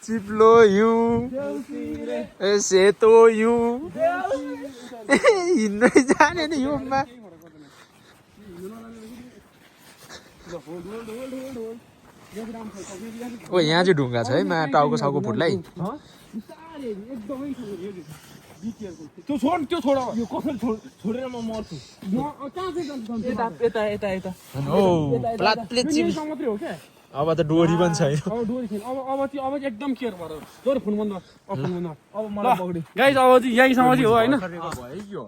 चिप्लो यु सेतो यु हिँड्दै जाने नि युमा ओ यहाँ चाहिँ ढुङ्गा छ है मा टाउको साउको फुट्लाई त्यो छोड यो कसरी छोडेर म मर्छु यता मात्रै हो क्या अब त डोरी पनि छैन अब डोरी छैन अब चाहिँ एकदम केयर गर जोर फोन बन्द अब मलाई पक्रियो गाइस अब चाहिँ यहीँसम्म चाहिँ हो होइन भयो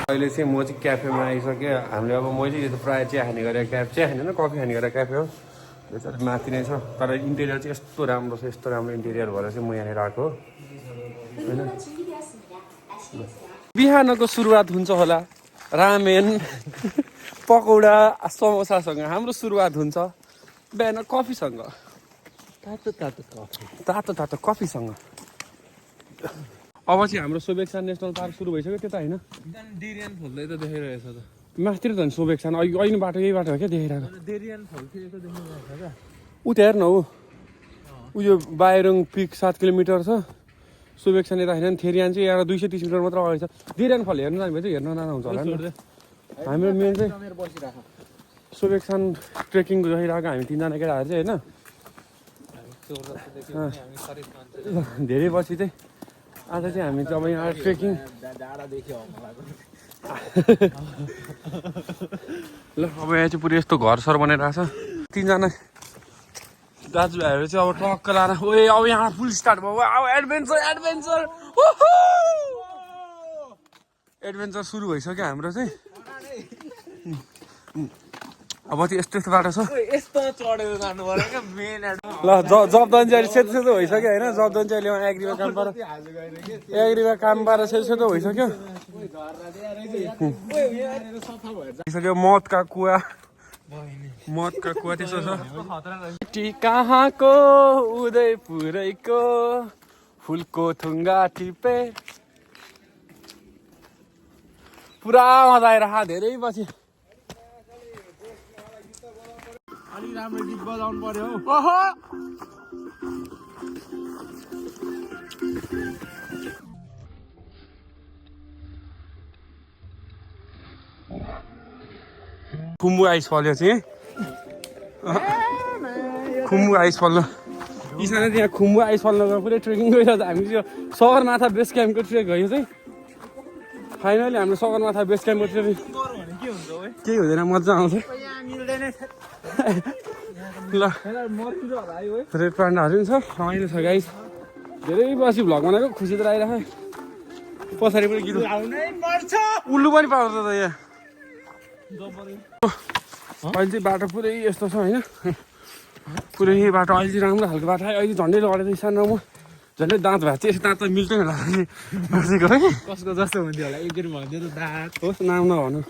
अहिले चाहिँ म चाहिँ क्याफेमा आइसकेँ हामीले अब मैले यो त प्रायः चिया खाने गरेर चिया खाने होइन कफी खाने गरेर क्याफे हो यो चाहिँ माथि नै छ तर इन्टेरियर चाहिँ यस्तो राम्रो छ यस्तो राम्रो इन्टेरियर भएर चाहिँ म यहाँनिर आएको होइन बिहानको सुरुवात हुन्छ होला रामेन पकौडा समोसासँग हाम्रो सुरुवात हुन्छ बिहान कफीसँग तातो कफीसँग अब चाहिँ हाम्रो सोबेक्सान नेसनल पार्क सुरु भइसक्यो त्यो त होइन डेरियन खोल्दै त देखाइरहेछ त माथितिर त सोबेक्सान अहिले बाटो यही बाटो हो क्या देखाइरहेको डेरियन खोल्थ्यो त देखाइरहेछ क्या ऊ त हेर न उयो बाहिरङ पिक 7 किलोमिटर छ सोबेक्सान यता होइन थेरियान चाहिँ यहाँ 230 मिटर मात्र अगाडि छ डेरियन फल हेर्नु जाने भए चाहिँ हेर्न जानु हुन्छ होला हाम्रो मेन चाहिँ सोबेक्सान ट्रेकिङको गइरहेको हामी 3 जना केटाहरू चाहिँ होइन धेरै पछि चाहिँ आज चाहिँ हामी चाहिँ अब यहाँ ट्रेकिङ ल अब यहाँ चाहिँ पुरै यस्तो घरसर बनिरहेको छ 3 जना दाजुभाइहरू चाहिँ अब टक्क लाएर ओए अब यहाँ फुल स्टार्ट भयो अब एडभेन्चर सुरु भइसक्यो हाम्रो चाहिँ अब चाहिँ यस्तो बाटो छ यस्तो चढेर जानु पर्यो क्या मेन ल जबदन चाहिँ सेतो भइसक्यो होइन जबदन चाहिँ अहिले एग्रीमा काम पाएर सेतो भइसक्यो मदका कुवा त्यस्तो छ कहाँको उदयपुरैको फुलको थुङ्गा टिपे पुरा मजा आइरह धेरै पछि अलिक राम्रो गीत बजाउनु पर्यो ओहो खुम्बु आइस फल्यो चाहिँ खुम्बु आइस फल्यो इसाना त्यहाँ खुम्बु आइस फल्नको पुरै ट्रेकिङ गइरहेको हामी चाहिँ सगरमाथा बेस क्याम्पको ट्रेक हो यो चाहिँ फाइनली हाम्रो सगरमाथा बेस क्याम्पको ट्रेकिङ केही हुँदैन मजा आउँछ ल रेड पान्डाहरू पनि छ रमाइलो छ गाइस धेरै पछि भ्लग बनाएको खुसी त आइरहेको पछाडि पनि गीत उल्लु पनि पाउँछ त यहाँ अहिले चाहिँ बाटो पुरै यस्तो छ होइन पुरै बाटो अहिले चाहिँ राम्रो खालको बाटो आयो अहिले झन्डै लडेको सानो म झन्डै दाँत भएको चाहिँ दाँत त मिल्दैन होला बसेको है कसको जस्तो हुन्थ्यो होला एकदिन भन्थ्यो त दाँत होस् नाम नभनौँ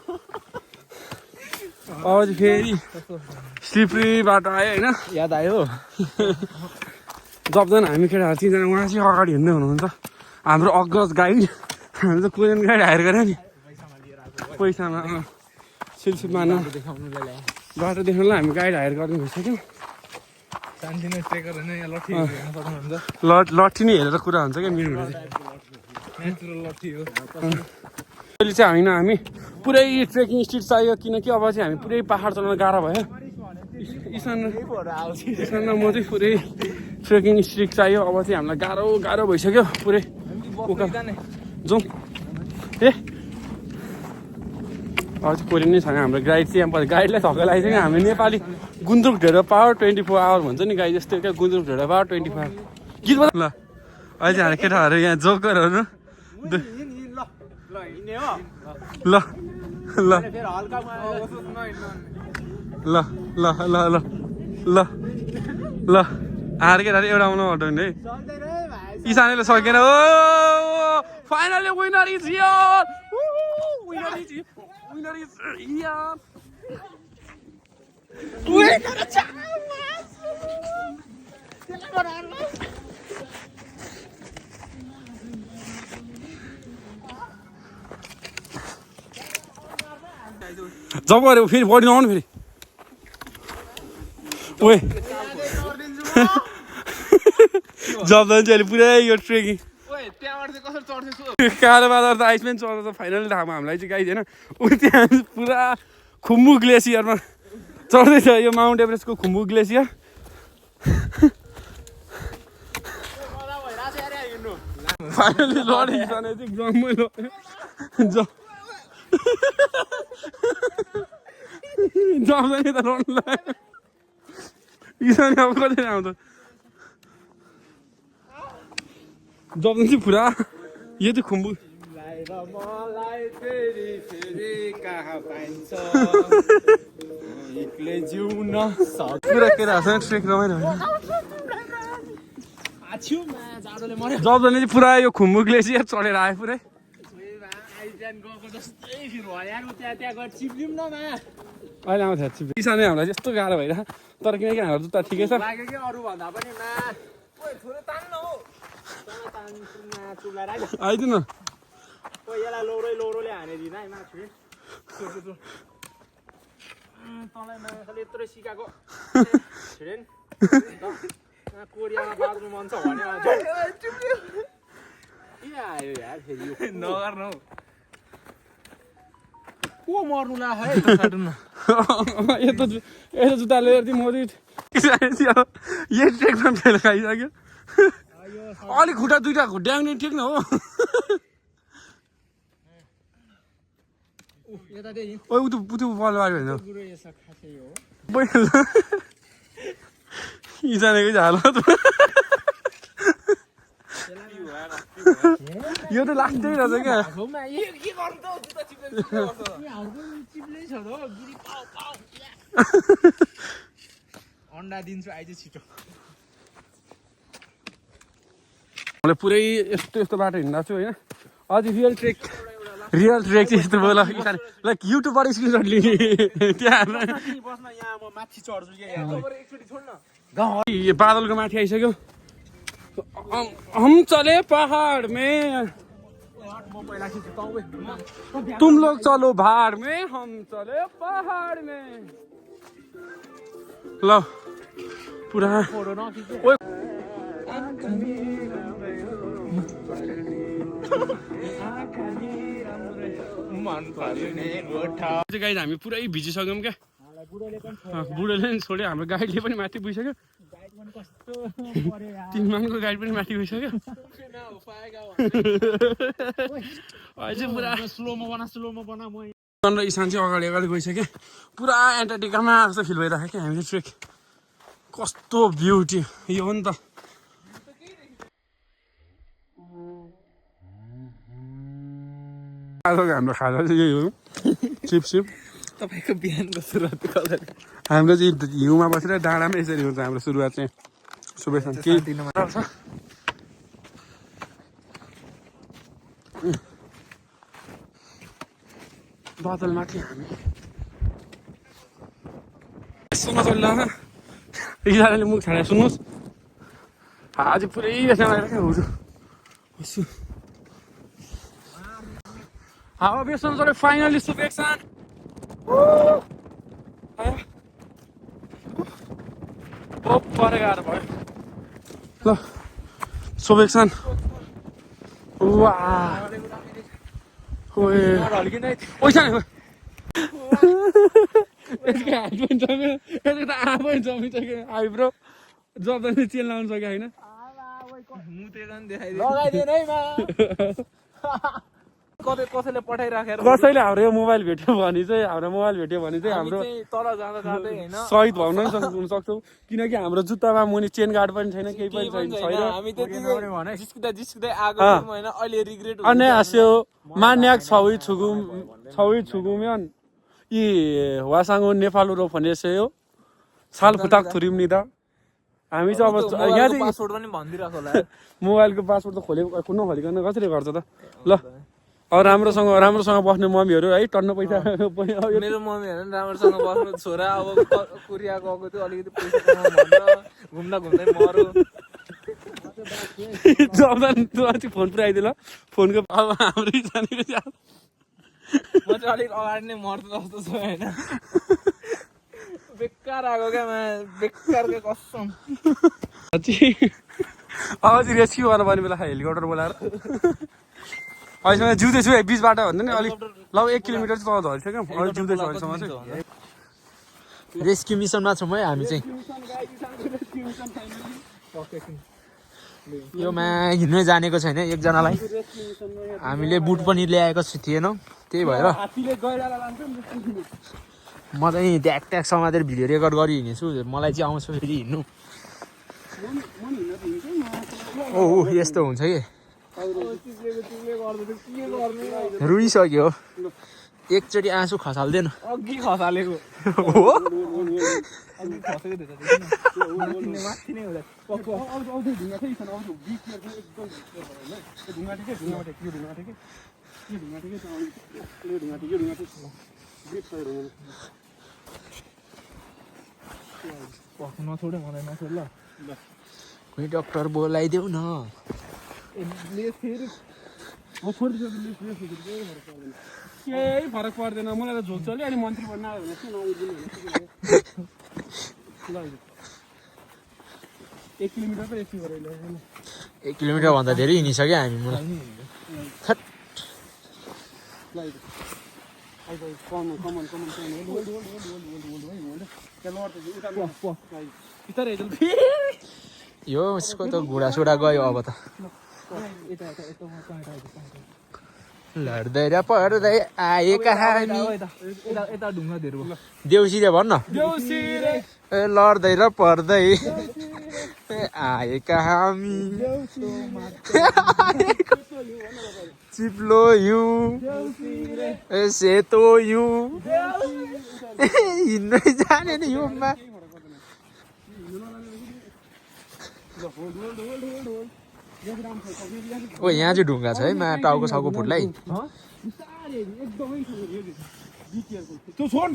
अब चाहिँ फेरि स्लिपरी बाटो आयो होइन याद आयो जबजना हामी केटाहरू 3 जना उहाँ चाहिँ अगाडि हिँड्दै हुनुहुन्छ हाम्रो अग्रज गाइड हामी त कुन गाइड हायर गऱ्यो नि पैसामा सिलसिलमा बाटो देखाउनुलाई हामी गाइड हायर गर्ने भइसक्यौँ लट्ठी नै हेरेर कुरा हुन्छ क्या मेरो अहिले चाहिँ होइन हामी पुरै ट्रेकिङ स्ट्रिट चाहियो किनकि अब चाहिँ हामी पुरै पाहाड चढ्न गाह्रो भयो इसान म चाहिँ पुरै ट्रेकिङ स्ट्रिट चाहियो अब चाहिँ हामीलाई गाह्रो भइसक्यो पुरै जाउँ ए अब चाहिँ कोरियन नै छैन हाम्रो गाइड चाहिँ यहाँ गाइडलाई धक्का लगाइसक्यो हामी नेपाली गुन्द्रुक ढेँडो पावर 24 आवर भन्छ नि गाइड जस्तै क्या गुन्द्रुक ढेँडो पावर 24 आवर गीत ल अहिले चाहिँ हाम्रो केटाहरू यहाँ जोकरहरू ल ल ल ल ल ल ल ल आएर केटाहरू एउटा आउनु हटाउने है इसानले सकेन ओ finally winner is here winner is here जब गऱ्यो फेरि बढी नआउनु फेरि ओए जब चाहिँ अहिले पुरै यो ट्रेकिङ कालो बादर त आइसम्यान चढ्दा त फाइनली थाहा हामीलाई चाहिँ गाई थिएन ऊ त्यहाँ पुरा खुम्बु ग्लेसियरमा चढ्दैछ यो माउन्ट एभरेस्टको खुम्बु ग्लेसियर फाइनली लडेको छ भने चाहिँ जम्मै जम्दै त लड्नु लाग्यो इसानी अब कति आउँछ जप्नु चाहिँ पुरा यो चाहिँ खुम्बु पुरा केटाहरूसँग ट्रेक रमाइलो जप्ने चाहिँ पुरा यो खुम्बु ग्लेसियर चढेर आयो पुरै अहिले आउँछ चिप्ली इसानी हामीलाई यस्तो गाह्रो भइरहेको तर किनकि हाम्रो जुत्ता ठिकै छ आइदिनु न यस्तो जुत्ता लिएर चाहिँ मोदी यही ट्रेकमा फेल खाइसक्यो अलिक खुट्टा दुइटा ड्याङ्ने ठिक न हो उतु बल माऱ्यो भने इजानेको हालत यो त लास्टै रहेछ क्या अन्डा दिन्छु आइज छिटो मलाई पुरै यस्तो यस्तो बाटो हिँड्दा छु होइन अझै रियल ट्रेक चाहिँ यस्तो बोल लाइक युट्युबबाट स्क्रिनसट लिने त्यहाँ बादलको माथि आइसक्यो हम चले पहाड में तुम लोग चलो भाड में हम चले पहाड में ल पुरा गाइड हामी पुरै भिजिसक्यौँ क्या बुढोले पनि छोड्यो हाम्रो गाइडले पनि माथि पुगिसक्यो तिनमानको गाइड पनि माथि गइसक्यो र इसान चाहिँ अगाडि गइसक्यो पुरा एन्टार्टिकामा जस्तो फिल भइरहेको क्या हामीले ट्रेक कस्तो ब्युटी यो हो नि त हाम्रो खाजा चाहिँ यही हो चिप तपाईँको बिहानको सुरुवात कलर हाम्रो चाहिँ हिउँमा बसेर डाँडामा यसरी हुन्छ हाम्रो सुरुवात चाहिँ सुबेसन केही बादलमाथि हामी सुन्नुहोस् अहिले एकजनाले मुख छाडेर सुन्नुहोस् आज पुरै बेच्न लागेर क्या हुजु हावा बेच्न चल्यो फाइनली सुबेक्सन परे गाह्रो भयो ल सुबेक्सन पैसा यसको हात पनि जम्यो यसको त आँखा पनि जमिसक्यो आइब्रो जब्दै चेन लाउनु सक्यो होइन कसैले पठाइराखेर कसैले हाम्रो यो मोबाइल भेट्यो भने चाहिँ हाम्रो तल जाँदा जाँदै होइन सहिद भन्न पनि सक्छौँ किनकि हाम्रो जुत्तामा मुनि चेन गार्ड पनि छैन केही पनि छैन हामी त्यति जिस्किँदै आएको होइन अहिले रिग्रेट अन्य हाँस्यो मान्याक छुगुम्यन यी वासाङ्गो नेपाल रो फनेसेयो साल खुताक थुरिम नि त हामी चाहिँ अब यहाँ चाहिँ पासवर्ड पनि भनिदिइरहेको होला मोबाइलको पासवर्ड त खुल्नु खोलिकन कसरी गर्छ त ल अब राम्रोसँग बस्ने मम्मीहरू है टन्न पैसा मेरो मम्मीहरू पनि राम्रोसँग बस्नु छोरा अब कोरिया गएको थियो अलिकति पैसा कमाउनु घुम्दै मरो जब फोन पुऱ्याइदियो ल फोनको अब हाम्रो जानेको म चाहिँ अलिक अगाडि नै मर्छ जस्तो छ होइन बेकार आएको क्या बेकारको कसम अब चाहिँ रेस्क्यु गर्नु पर्ने बेला हेलिकप्टर बोलाएर अहिलेसम्म जिउँदैछु है बिच बाटो भन्दा नि अलिक ल 1 किलोमिटर चाहिँ तल झरिसक्यो अहिले जिउँदैछु अहिलेसम्म चाहिँ रेस्क्यु मिसनमा छौँ है हामी चाहिँ यो हिँड्नै जानेको छैन एकजनालाई हामीले बुट पनि ल्याएको थिएनौँ त्यही भएर म चाहिँ ट्याक ट्याक समातेर भिडियो रेकर्ड गरी हिँडेछु मलाई चाहिँ आउँछ फेरि हिँड्नु ओ यस्तो हुन्छ कि रुइसक्यो एकचोटि आँसु खसाल्दैन अघि खसालेको हो नछोडे मलाई नछोड ल कोही डक्टर बोलाइदेऊ न केही फरक पर्दैन मलाई त झोक चल्यो अनि मन्त्री बन्न आयो भने 1 किलोमिटर त यति गरेर 1 किलोमिटर भन्दा धेरै हिँडिसक्यो हामी यो यसको त घुँडासुडा गयो अब त लड्दै र पढ्दै आएका हामी देउसिरे भन्न लड्दै र पढ्दै आएका हामी चिप्लो हिउँ सेतो हिउँ हिँड्दै जाने नि हिउँमा ओ यहाँ चाहिँ ढुङ्गा छ है मा टाउको साउको फुट्लाई त्यो छोड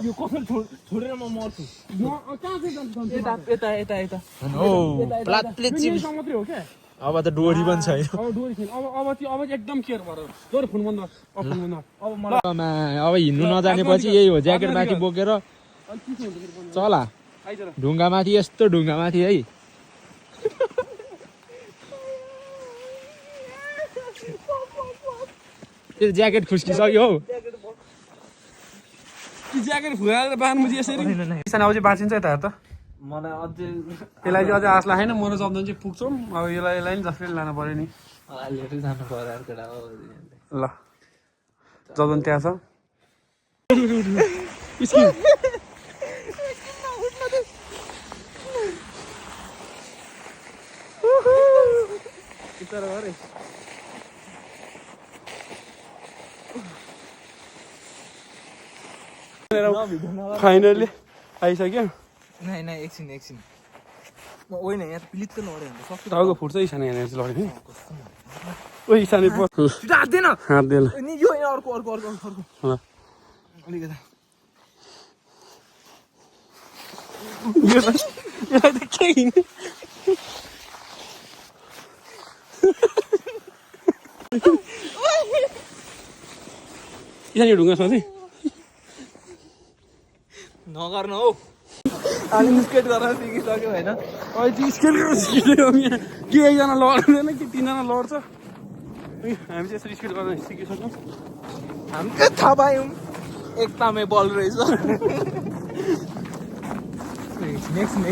यो कसरी छोडेर म मर्छु यता मात्रै हो क्या अब त डोरी पनि छैन अब चाहिँ एकदम केयर भएर जोर फोन बन्द अब हिँड्नु नजानेपछि यही हो ज्याकेट माथि बोकेर चला ढुङ्गा माथि यस्तो ढुङ्गा माथि है त्यो ज्याकेट खुस्किसक्यो हौ ज्याकेट फुगाएर बाँध्नु यसरी अब चाहिँ बाँचिन्छ यता हेर त मलाई अझै यसलाई चाहिँ अझै आश लागेन म र जब्दन चाहिँ पुग्छौँ अब यसलाई नि जसरी लानु पर्यो नि लिएर जानु पर्यो अर्को ल जब्दन त्यहाँ छ फाइनली आइसक्यो नै एकछिन होइन यहाँ प्लिज त लड्यो भने सक्छु टाउको फुट्छ इसानी हेरेर चाहिँ लड्यो नि ओ इसानी हात्दैन हात्दैन नि यो अर्को अलिकति यसलाई त के हिँड्ने इसानी ढुङ्गा छ चाहिँ नगर्नु हौ हामी स्केट गर्न सिकिसक्यो होइन अहिले चाहिँ स्केल सिकिसक्यो यहाँ के एकजना लड्दैन कि 3 जना लड्छ हामी चाहिँ यसरी स्केट गर्न सिकिसक्यौँ हामी के थाहा पायौँ एकतामै बल रहेछ एकछिन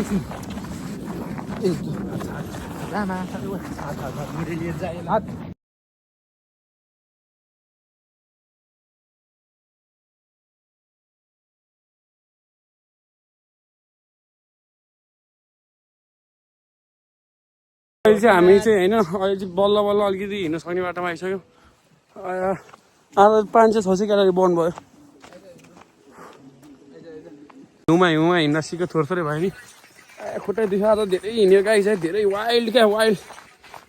अहिले चाहिँ हामी चाहिँ होइन अहिले चाहिँ बल्ल अलिकति हिँड्न सक्ने बाटोमा आइसक्यो आज 500-600 क्यालोरी बर्न भयो हिउँमा हिँड्न सिक्यो थोरै भयो नि खुट्टै दुखा त धेरै हिँड्यो गाई चाहिँ धेरै वाइल्ड क्या वाइल्ड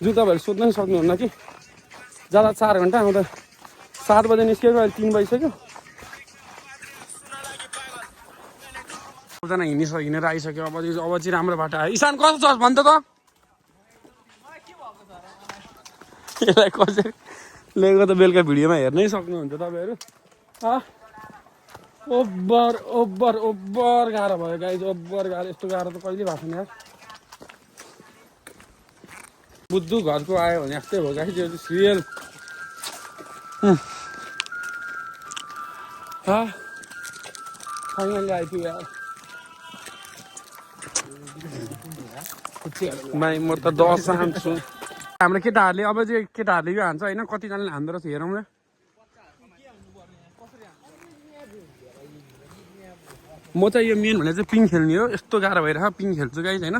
जो तपाईँहरू सोध्न पनि सक्नुहुन्न कि जाँदा 4 घन्टा आउँदा 7 बजे निस्केको अहिले 3 बजिसक्यो सबजना हिँडेर आइसक्यो अब चाहिँ राम्रो बाटो आयो इसान कस्तो छ भन्छ त यसलाई कसरी लेको त बेलुका भिडियोमा हेर्नै सक्नुहुन्छ तपाईँहरू ओभर ओभर ओभर गाह्रो भयो गाइज ओभर गाह्रो यस्तो गाह्रो त कहिले भएको छैन यार बुद्धु घरको आयो भने यस्तै हो गाइज यो चाहिँ सिरियल फाइनली आइपुग्यो यार भाइ म त दस चाहन्छु हाम्रो केटाहरूले अब चाहिँ केटाहरूले यो हान्छ होइन कतिजनाले हान्दो रहेछ हेरौँ न म चाहिँ यो मेन भने चाहिँ पिङ खेल्ने हो यस्तो गाह्रो भइरहेको पिङ खेल्छु गाइज होइन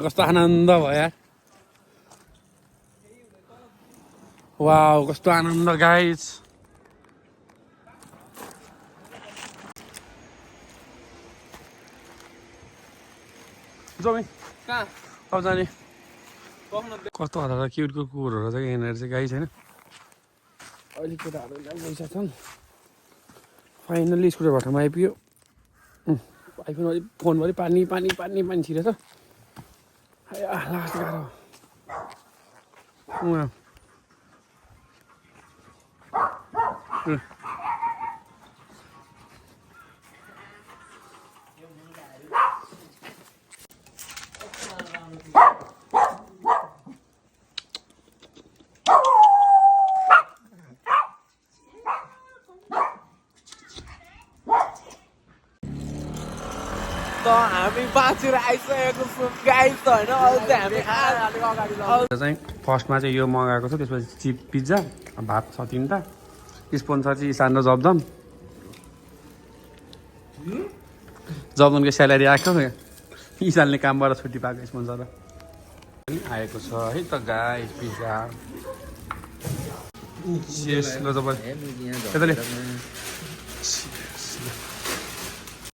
कस्तो आनन्द भयो यार वाउ कस्तो आनन्द गाइज जाउँ कहाँ अब जाने बस्न कस्तो हल्ला क्युटको कुकुरहरू चाहिँ यहाँनिर चाहिँ गाई छैन अहिले केटाहरू पैसा छन् फाइनल्ली स्कुटर भट्टामा आइपुग्यो आइफोनभरि फोनभरि पानी पानी पानी पानी छिरेछ लास्ट गाह्रो त हामी बाँचेर आइसकेको छौँ गाइस त होइन अझ चाहिँ हामी अगाडि चाहिँ फर्स्टमा चाहिँ यो मगाएको छ त्यसपछि चिप पिज्जा भात छ 3टा स्पोन्सर चाहिँ इसान र जबदम जबदमको स्यालेरी आएको इसानले कामबाट छुट्टी पाएको स्पोन्सर आएको छ है त गाइस पिज्जा ल तपाईँ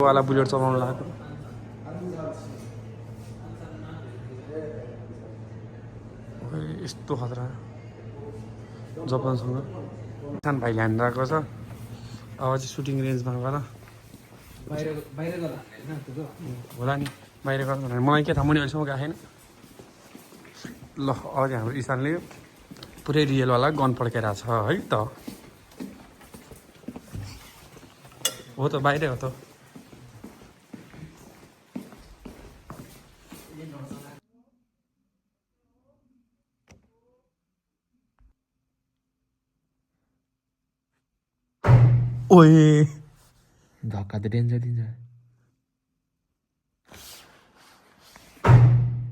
वाला बुलेट चलाउनु लागेको यस्तो खतरा जपानसँग किसान भाइले हानिरहेको छ अब चाहिँ सुटिङ रेन्जमा गएर होला नि बाहिर गर्नु मलाई के थाहा मैले अहिलेसम्म गएको छैन ल अघि हाम्रो इसानले पुरै रियलवाला गन पड्काइरहेको छ है त हो त बाहिरै हो त ओए धक्का त डेन्जर दिन्छ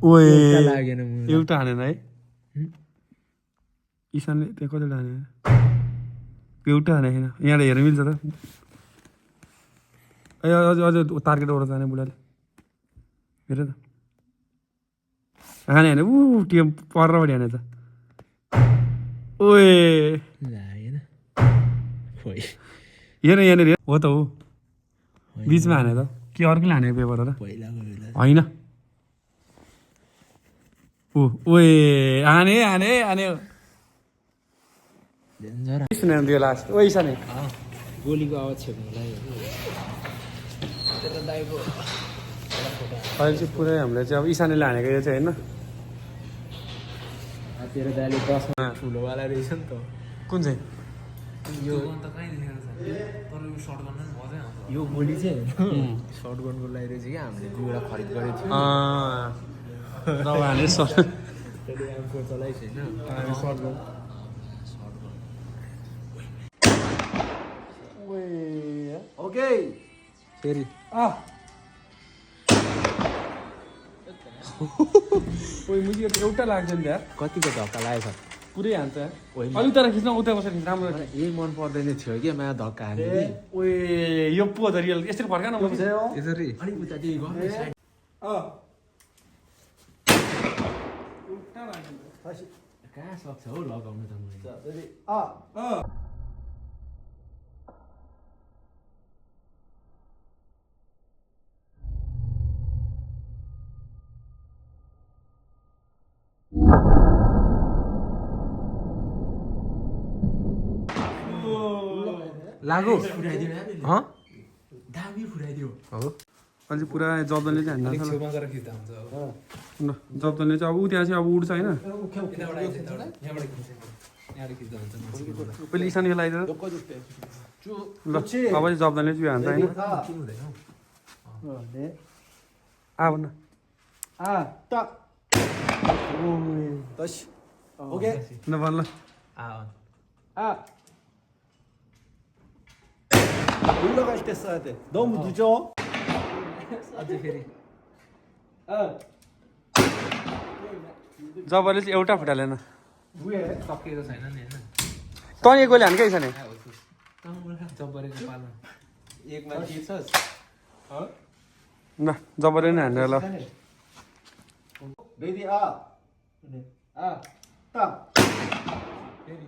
ओए लागेन एउटा हानेन है इसानले त्यहाँ कतिवटा हाने एउटा हाने छैन यहाँबाट हेर्नु मिल्छ त ए अझ अझ टार्गेट ओर जाने बुढाले हेर त हाने हाने टिएम परबाट हाने त ओए लागेन खोइ हेर यहाँनिर हो त हो बिचमा हाने त के अर्कोले हानेको पेपर हो र होइन ओए हाने हाने हाने सुन्यो लास्ट ओ इसाने गोलीको आवाज छेक्नुलाई अहिले चाहिँ पुरै हामीले चाहिँ अब इसानेले हानेको यो चाहिँ होइन तेरो दाइले 10मा ठुलोवाला रहेछ नि त कुन चाहिँ यो यो गोली चाहिँ सर्ट गनको लागि रहेछ कि हामीले दुईवटा खरिद गरेको थियौँ दवा हाने सर्ट M4 चलाइछ होइन सर्ट गन ओके फेरि मुझे एउटा लाग्छ नि यार कतिको धक्का लागेछ पुरै हान्छ अलिक तर खिच्न उता बसेर राम्रो यही मन पर्दैन थियो कि मा धक्का हाने ओए यो पो त रियल यसरी फर्का न यसरी अलिक उता त्यही कहाँ सक्छ हौ लगाउनु त मैले लागो फुटाइदियो दामी फुटाइदियो अहिले पुरा जब्दनले चाहिँ हान्दा छ छेउमा गएर खिच्दा हुन्छ अब ल जब्दनले चाहिँ अब ऊ त्यहाँ चाहिँ अब उड्छ होइन यहाँबाट खिच्दा हुन्छ मान्छे पहिले इसानले लगाइदिएर ल अब चाहिँ जब्दनले चाहिँ हान्छ होइन किन हुँदैन हौ आ भन्न 오케이. ल भन् ल 올라갈 때 써야 돼. 너무 늦어. अझै फेरि जबरले चाहिँ एउटा फुटालेन 왜? सकिएको छैन नि होइन तँ एक गोली हान क्या इसाने जब्बरेको पालन एकमा जित्छस्. ल जबरले नै हानेर ल 레디 아. 아. 딱. फेरि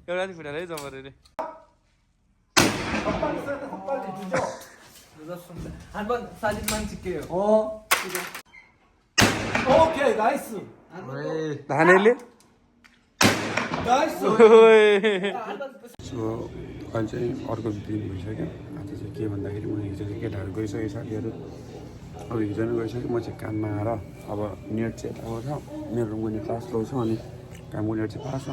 एउटा चाहिँ फुटाले है जबरले 빨리 써야 돼. 더 빨리 늦어. 늦었습니다 한번 사진만 찍게요 어. 오케이 나이스. हानेले 나이스. सो अहिले चाहिँ अर्को दिन भइसक्यो आज चाहिँ के भन्दाखेरि म हिजो चाहिँ केटाहरू गइसकेँ साथीहरू अब हिजो नै गइसक्यो म चाहिँ काममा आएर अब नेट चाहिँ अब छ मेरो रुम गउने क्लास ल्याउँछु अनि कामको नेट चाहिँ पास छ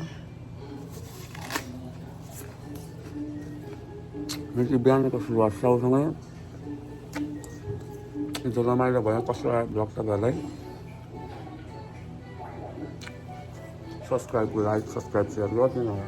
मेरो चाहिँ बिहानको सुरुवात सँगसँगै हिजो रमाइलो भयो कस्तो आयो भ्लग तपाईँहरूलाई सब्सक्राइब सेयर गरिदिनु होला